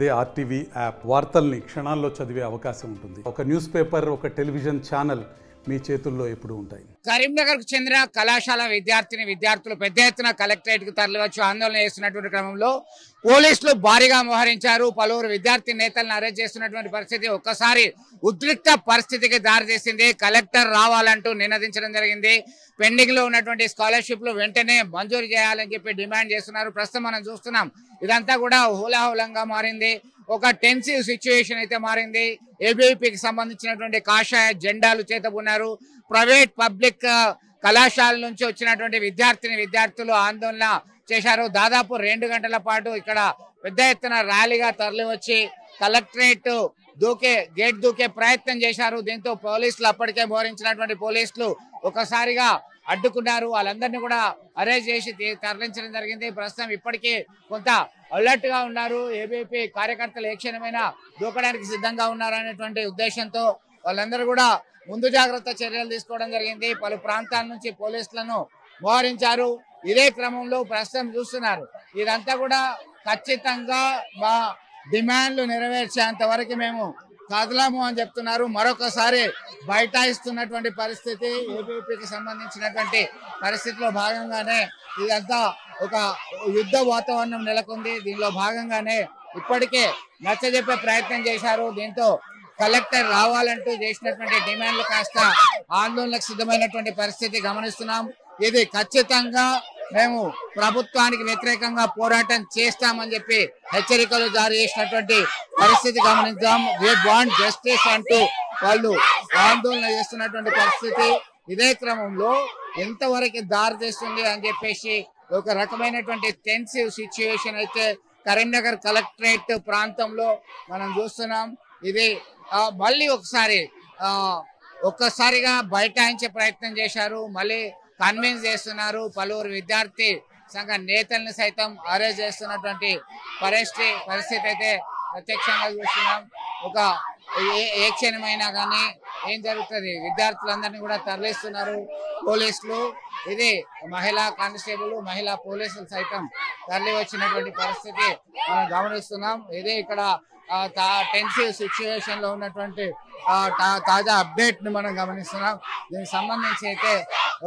అదే RTV app వార్తల్ని క్షణాల్లో చదివే అవకాశం ఉంటుంది. ఒక న్యూస్ పేపర్, ఒక టెలివిజన్ ఛానల్ మీ చేతుల్లో ఎప్పుడు ఉంటాయి. కరీంనగర్ కు చెందిన కళాశాల విద్యార్థులు పెద్ద ఎత్తున కలెక్టరేట్ కు తరలివచ్చి ఆందోళన చేస్తున్నటువంటి క్రమంలో పోలీసులు భారీగా మోహరించారు. పలువురు విద్యార్థి నేతలను అరెస్ట్ చేస్తున్నటువంటి పరిస్థితి ఒక్కసారి ఉద్రిక్త పరిస్థితికి దారితీసింది. కలెక్టర్ రావాలంటూ నినదించడం జరిగింది. పెండింగ్ లో ఉన్నటువంటి స్కాలర్షిప్లు వెంటనే మంజూరు చేయాలని చెప్పి డిమాండ్ చేస్తున్నారు. ప్రస్తుతం మనం చూస్తున్నాం ఇదంతా కూడా హోలాహోలంగా మారింది. ఒక టెన్సివ్ సిచ్యువేషన్ అయితే మారింది. ఏబీవీపీకి సంబంధించినటువంటి కాషాయ జెండాలు చేతబున్నారు. ప్రైవేట్ పబ్లిక్ కళాశాల నుంచి వచ్చినటువంటి విద్యార్థులు ఆందోళన చేశారు. దాదాపు 2 గంటల పాటు ఇక్కడ పెద్ద ఎత్తున ర్యాలీగా తరలి వచ్చి కలెక్టరేట్ గేట్ దూకే ప్రయత్నం చేశారు. దీంతో పోలీసులు అప్పటికే మోహరించినటువంటి పోలీసులు ఒకసారిగా అడ్డుకున్నారు. వాళ్ళందరినీ కూడా అరెస్ట్ చేసి తరలించడం జరిగింది. ప్రస్తుతం ఇప్పటికీ కొంత అలర్ట్ గా ఉన్నారు. ఏబీవీపీ కార్యకర్తలు ఏ క్షణమైనా దూకడానికి సిద్ధంగా ఉన్నారు అనేటువంటి ఉద్దేశంతో వాళ్ళందరూ కూడా ముందు జాగ్రత్త చర్యలు తీసుకోవడం జరిగింది. పలు ప్రాంతాల నుంచి పోలీసులను మోహరించారు. ఇదే క్రమంలో ప్రస్తుతం చూస్తున్నారు ఇదంతా కూడా ఖచ్చితంగా మా డిమాండ్లు నెరవేర్చేంత వరకు మేము కదలము అని చెప్తున్నారు. మరొకసారి బైఠాయిస్తున్నటువంటి పరిస్థితి ఏబీవీపీకి సంబంధించినటువంటి పరిస్థితిలో భాగంగానే ఇదంతా ఒక యుద్ధ వాతావరణం నెలకొంది. దీనిలో భాగంగానే ఇప్పటికే నచ్చజెప్పే ప్రయత్నం చేశారు. దీంతో కలెక్టర్ రావాలంటూ చేసినటువంటి డిమాండ్లు కాస్త ఆందోళనకు సిద్ధమైనటువంటి పరిస్థితి గమనిస్తున్నాం. ఇది ఖచ్చితంగా మేము ప్రభుత్వానికి వ్యతిరేకంగా పోరాటం చేస్తామని చెప్పి హెచ్చరికలు జారీ చేసినటువంటి పరిస్థితి గమనించాం. వి వాంట్ జస్టిస్ అంటూ వాళ్ళు ఆందోళన చేస్తున్నటువంటి పరిస్థితి. ఇదే క్రమంలో ఎంతవరకు దారి తీస్తుంది అని చెప్పేసి ఒక రకమైనటువంటి టెన్సివ్ సిచ్యువేషన్ అయితే కరీంనగర్ కలెక్టరేట్ ప్రాంతంలో మనం చూస్తున్నాం. ఇది మళ్ళీ ఒక్కసారిగా బైఠాయించే ప్రయత్నం చేశారు. మళ్ళీ కన్విన్స్ చేస్తున్నారు. పలువురు విద్యార్థి సంఘ నేతల్ని సైతం అరెస్ట్ చేస్తున్నటువంటి పరిస్థితి అయితే ప్రత్యక్షంగా చూస్తున్నాం. ఏ క్షణమైనా కానీ ఏం జరుగుతుంది, విద్యార్థులందరినీ కూడా తరలిస్తున్నారు పోలీసులు. ఇది మహిళా కానిస్టేబుల్, మహిళా పోలీసులు సైతం తరలి వచ్చినటువంటి పరిస్థితి మనం గమనిస్తున్నాం. ఇది ఇక్కడ టెన్సివ్ సిచ్యువేషన్ లో ఉన్నటువంటి తాజా అప్డేట్ ని మనం గమనిస్తున్నాం. దీనికి సంబంధించి అయితే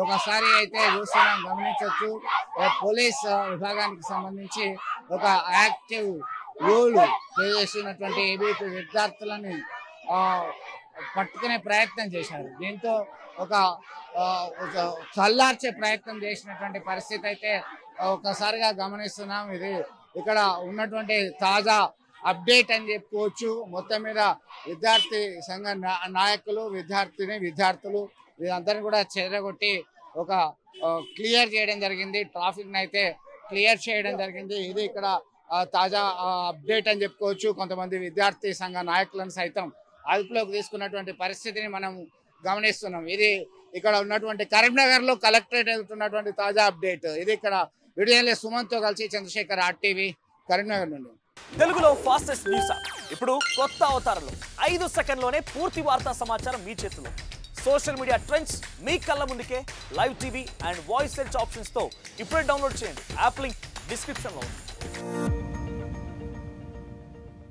ఒకసారి అయితే చూస్తున్నాం, గమనించవచ్చు. పోలీస్ విభాగానికి సంబంధించి ఒక యాక్టివ్ రోల్ చేస్తున్నటువంటి ఏబీవీపీ విద్యార్థులని పట్టుకునే ప్రయత్నం చేశారు. దీంతో ఒక చల్లార్చే ప్రయత్నం చేసినటువంటి పరిస్థితి అయితే ఒకసారిగా గమనిస్తున్నాం. ఇది ఇక్కడ ఉన్నటువంటి తాజా అప్డేట్ అని చెప్పుకోవచ్చు. మొత్తం మీద విద్యార్థి సంఘ నాయకులు, విద్యార్థులు వీరందరినీ కూడా చెరగొట్టి ఒక క్లియర్ చేయడం జరిగింది. ట్రాఫిక్ అయితే క్లియర్ చేయడం జరిగింది. ఇది ఇక్కడ తాజా అప్డేట్ అని చెప్పుకోవచ్చు. కొంతమంది విద్యార్థి సంఘ నాయకులను సైతం అదుపులోకి తీసుకున్నటువంటి పరిస్థితిని మనం గమనిస్తున్నాం. ఇది ఇక్కడ ఉన్నటువంటి కరీంనగర్ లో కలెక్టరేట్ అవుతున్నటువంటి తాజా అప్డేట్. ఇది ఇక్కడ వీడియో సుమన్ తో కలిసి చంద్రశేఖర్, ఆర్టీవీ, కరీంనగర్ నుండి. తెలుగులో ఫాస్టెస్ట్ న్యూస్ ఇప్పుడు కొత్త అవతారంలో 5 సెకండ్లోనే పూర్తి వార్తా సమాచారం మీ చేతిలో. సోషల్ మీడియా ట్రెండ్స్ మీ కళ్ళ ముందుకే live TV and voice search options తో ఇప్పుడే డౌన్లోడ్ చేయండి. యాప్ లింక్ డిస్క్రిప్షన్ లో ఉంది.